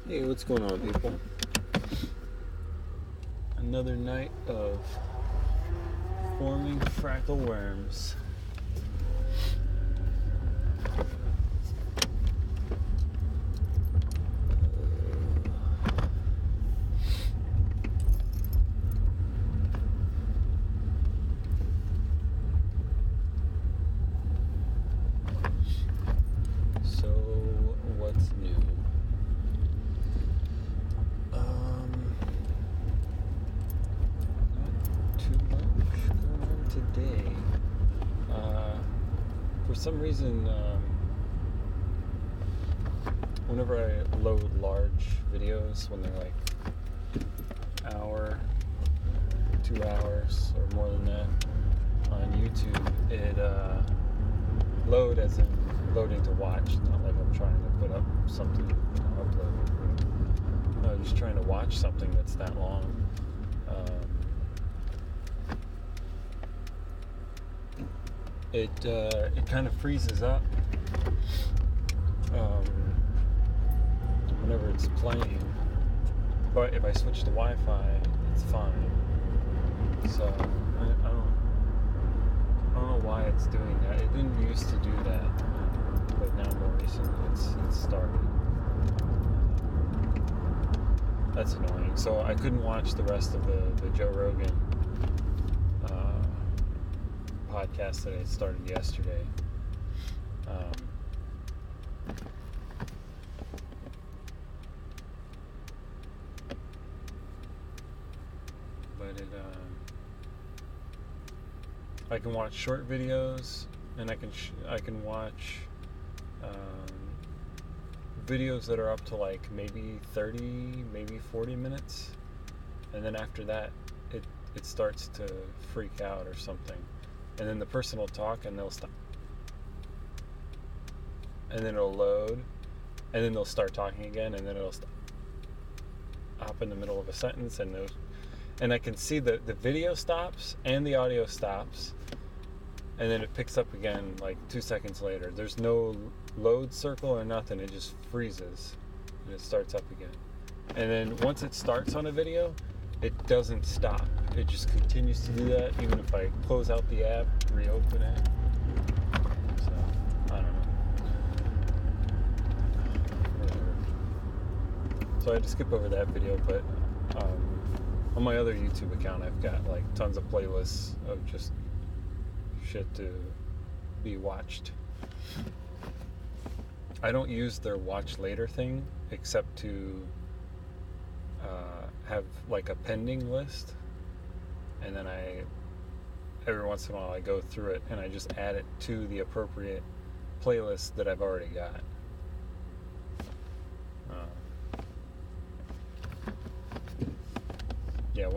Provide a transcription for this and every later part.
Hey, what's going on, people? Another night of forming fractal worms. So, what's new? Not too much going on today. For some reason, whenever I load large videos, when they're like hour, 2 hours, or more than that on YouTube, it load as in loading to watch, not like I'm trying to put up something to upload. No, just trying to watch something that's that long. It kind of freezes up whenever it's playing, but if I switch to Wi-Fi, it's fine. So I don't know why it's doing that. It didn't used to do that, but now more recently it's started. That's annoying. So I couldn't watch the rest of the Joe Rogan podcast that I started yesterday. But I can watch short videos, and I can watch videos that are up to like maybe 30, maybe 40 minutes, and then after that it starts to freak out or something, and then the person will talk and they'll stop, and then it'll load, and then they'll start talking again, and then it'll stop in the middle of a sentence, and I can see that the video stops and the audio stops, and then it picks up again like 2 seconds later. There's no load circle or nothing. It just freezes and it starts up again. And then once it starts on a video, it doesn't stop. It just continues to do that even if I close out the app, reopen it. So, I don't know. Whatever. So I had to skip over that video, but on my other YouTube account, I've got like tons of playlists of just shit to be watched. I don't use their watch later thing except to have like a pending list, and then every once in a while I go through it and I just add it to the appropriate playlist that I've already got. Yeah,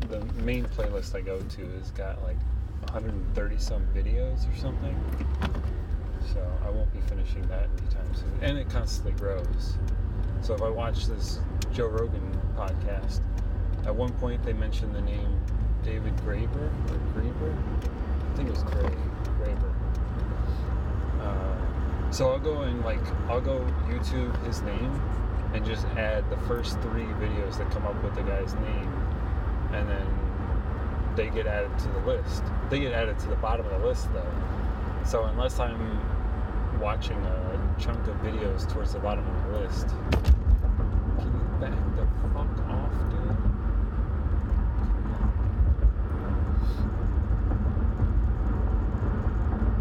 the main playlist I go to has got like 130 some videos or something, so I won't be finishing that anytime soon, and it constantly grows. So if I watch this Joe Rogan podcast, at one point they mentioned the name David Graeber, I think it was Graeber. So I'll go YouTube his name and just add the first 3 videos that come up with the guy's name, and then they get added to the list. They get added to the bottom of the list though. So unless I'm watching a chunk of videos towards the bottom of the list, can you back the fuck off, dude?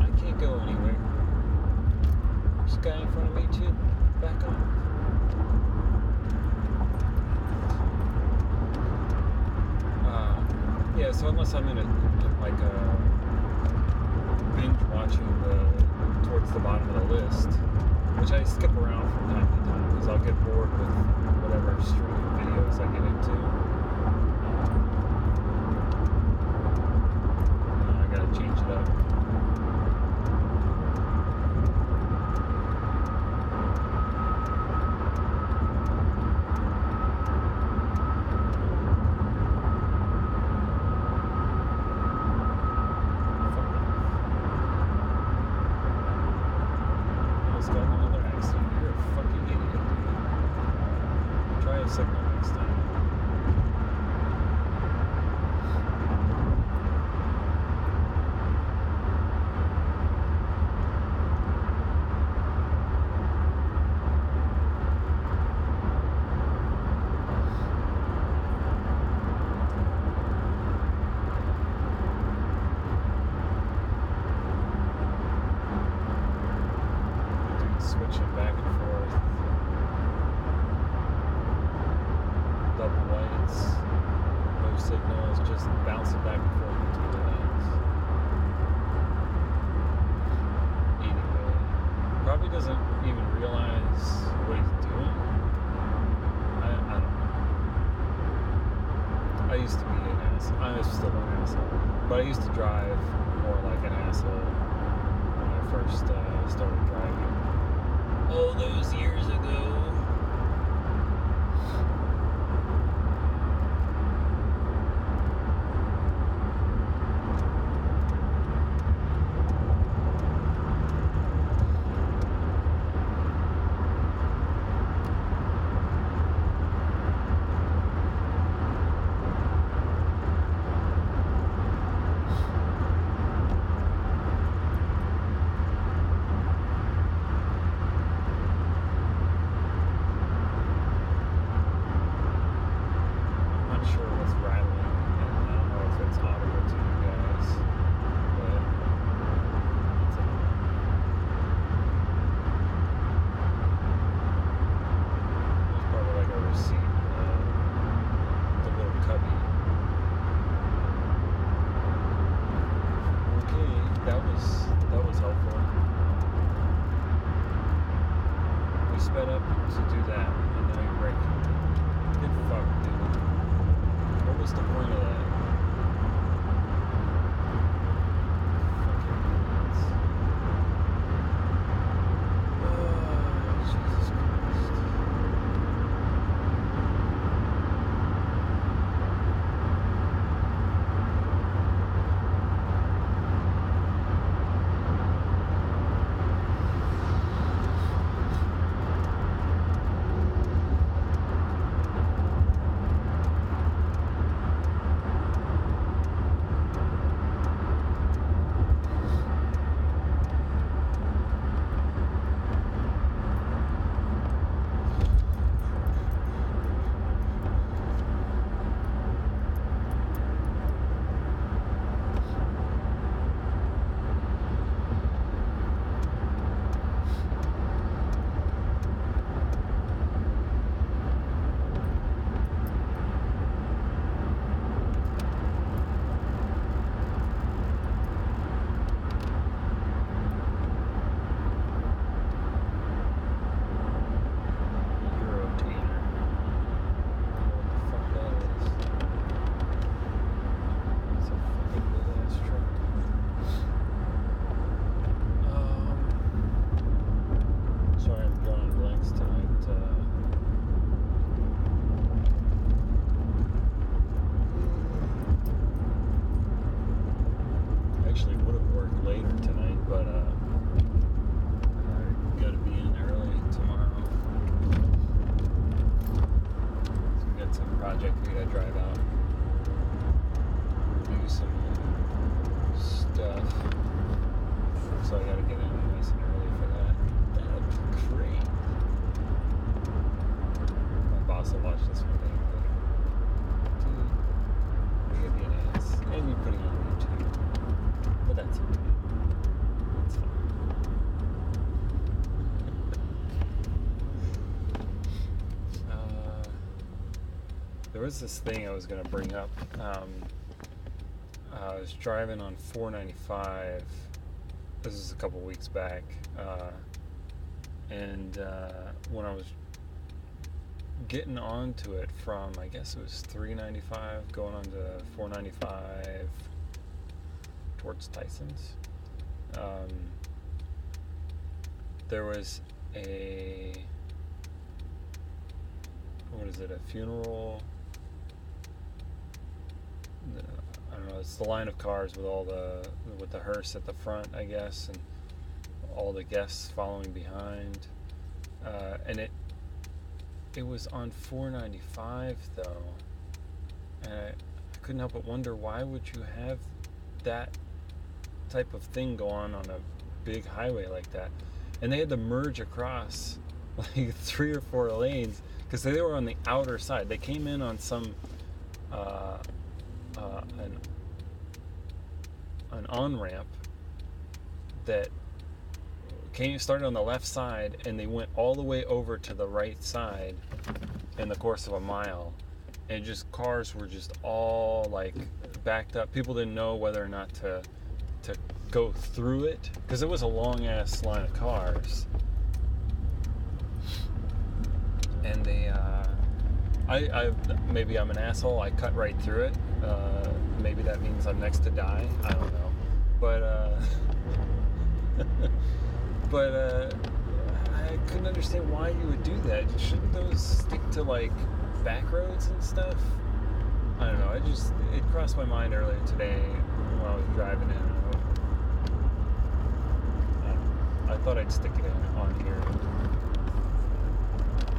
I can't go anywhere. This guy in front of me too. Back off. Yeah, so unless I'm in a binge watching towards the bottom of the list, which I skip around from time to time because I'll get bored with whatever streaming videos I get into. I gotta change it up. Got another accident. You're a fucking idiot. signal next time. Switching back and forth, double whites, no signals, just bouncing back and forth between the lanes. Anyway, probably doesn't even realize what he's doing. I don't know. I used to be an asshole. I'm still an asshole, but I used to drive more like an asshole when I first started driving. All those years ago. That was helpful. We sped up to do that, and then we braked. Good fuck, dude. What was the point of that? Fucking idiots. Oh, Jesus Christ. There was this thing I was going to bring up. I was driving on 495. This is a couple weeks back. And when I was getting onto it from, I guess it was 395, going on to 495 towards Tyson's, there was a funeral. I don't know, it's the line of cars with the hearse at the front, I guess, and all the guests following behind, and it was on 495 though, and I couldn't help but wonder, why would you have that type of thing go on a big highway like that? And they had to merge across like 3 or 4 lanes because they were on the outer side. They came in on some an on-ramp that started on the left side, and they went all the way over to the right side in the course of a mile, and just cars were just all like backed up. People didn't know whether or not to go through it because it was a long ass line of cars, and they I maybe I'm an asshole, I cut right through it. Maybe that means I'm next to die, I don't know, but but I couldn't understand why you would do that. Shouldn't those stick to like back roads and stuff? I don't know. It crossed my mind earlier today when I was driving in. I thought I'd stick it on here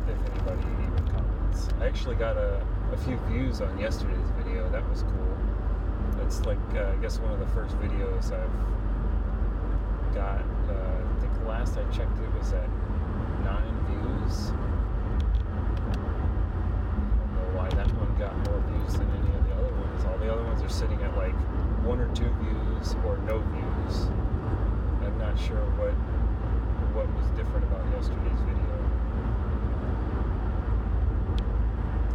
if anybody even comments. I actually got a few views on yesterday's video. That was cool. It's like I guess one of the first videos I've got. I think last I checked it was at 9 views. I don't know why that one got more views than any of the other ones. All the other ones are sitting at like 1 or 2 views or no views. I'm not sure what was different about yesterday's video.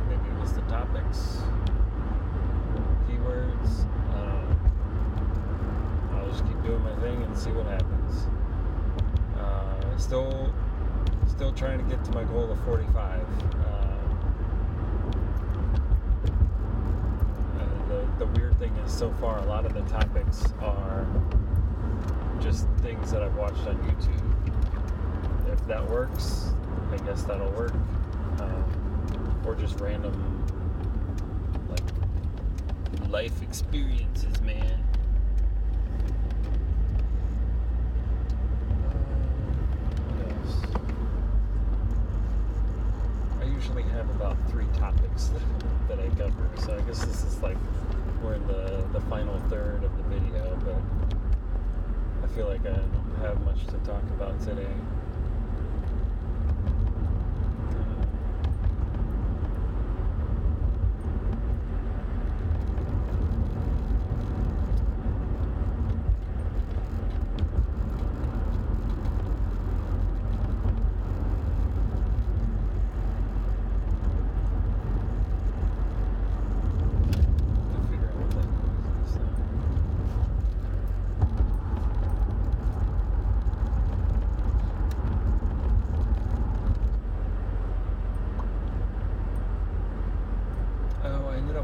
Maybe it was the topics, keywords. I'll just keep doing my thing and see what happens. Still trying to get to my goal of 45. The weird thing is, so far, a lot of the topics are just things that I've watched on YouTube. If that works, I guess that'll work. Or just random, like, life experiences, man. Have about 3 topics that I cover, so I guess this is like we're in the final third of the video, but I feel like I don't have much to talk about today.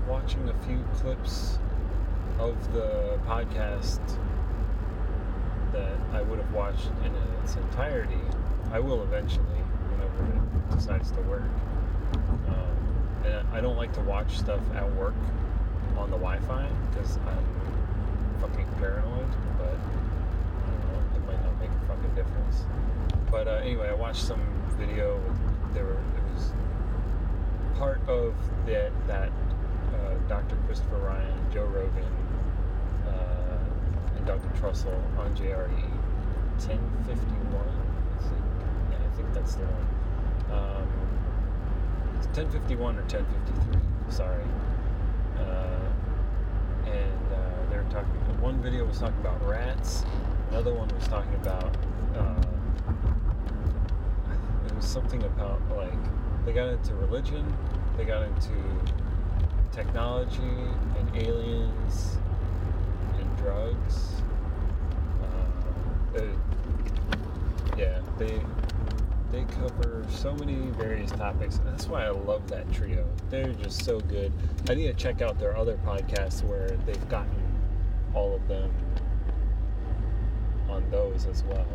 Watching a few clips of the podcast that I would have watched in its entirety. I will eventually, whenever it decides to work. And I don't like to watch stuff at work on the Wi-Fi because I'm fucking paranoid, but I don't know, it might not make a fucking difference. But anyway, I watched some video. It was part of that Dr. Christopher Ryan, Joe Rogan, and Dr. Trussell on JRE 1051. I think that's the one. It's 1051 or 1053. Sorry. And they were talking. One video was talking about rats. Another one was talking about. It was something about like they got into religion. They got into technology and aliens and drugs. They cover so many various topics, and that's why I love that trio. They're just so good. I need to check out their other podcasts where they've gotten all of them on those as well.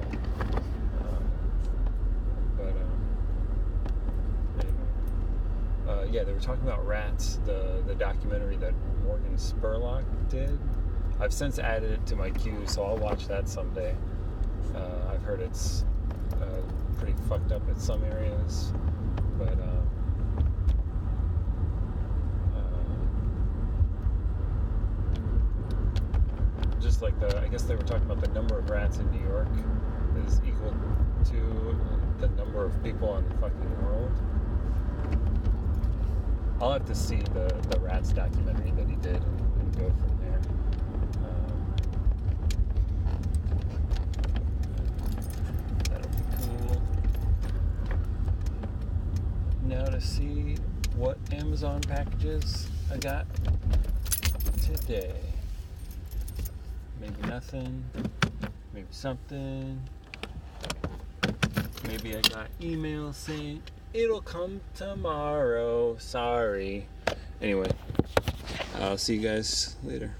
Yeah, they were talking about Rats, the documentary that Morgan Spurlock did. I've since added it to my queue, so I'll watch that someday. I've heard it's pretty fucked up in some areas, but like I guess they were talking about the number of rats in New York is equal to the number of people in the fucking world. I'll have to see the rats documentary that he did and go from there. That'll be cool. Now to see what Amazon packages I got today. Maybe nothing, maybe something. Maybe I got email saying it'll come tomorrow. Sorry. Anyway, I'll see you guys later.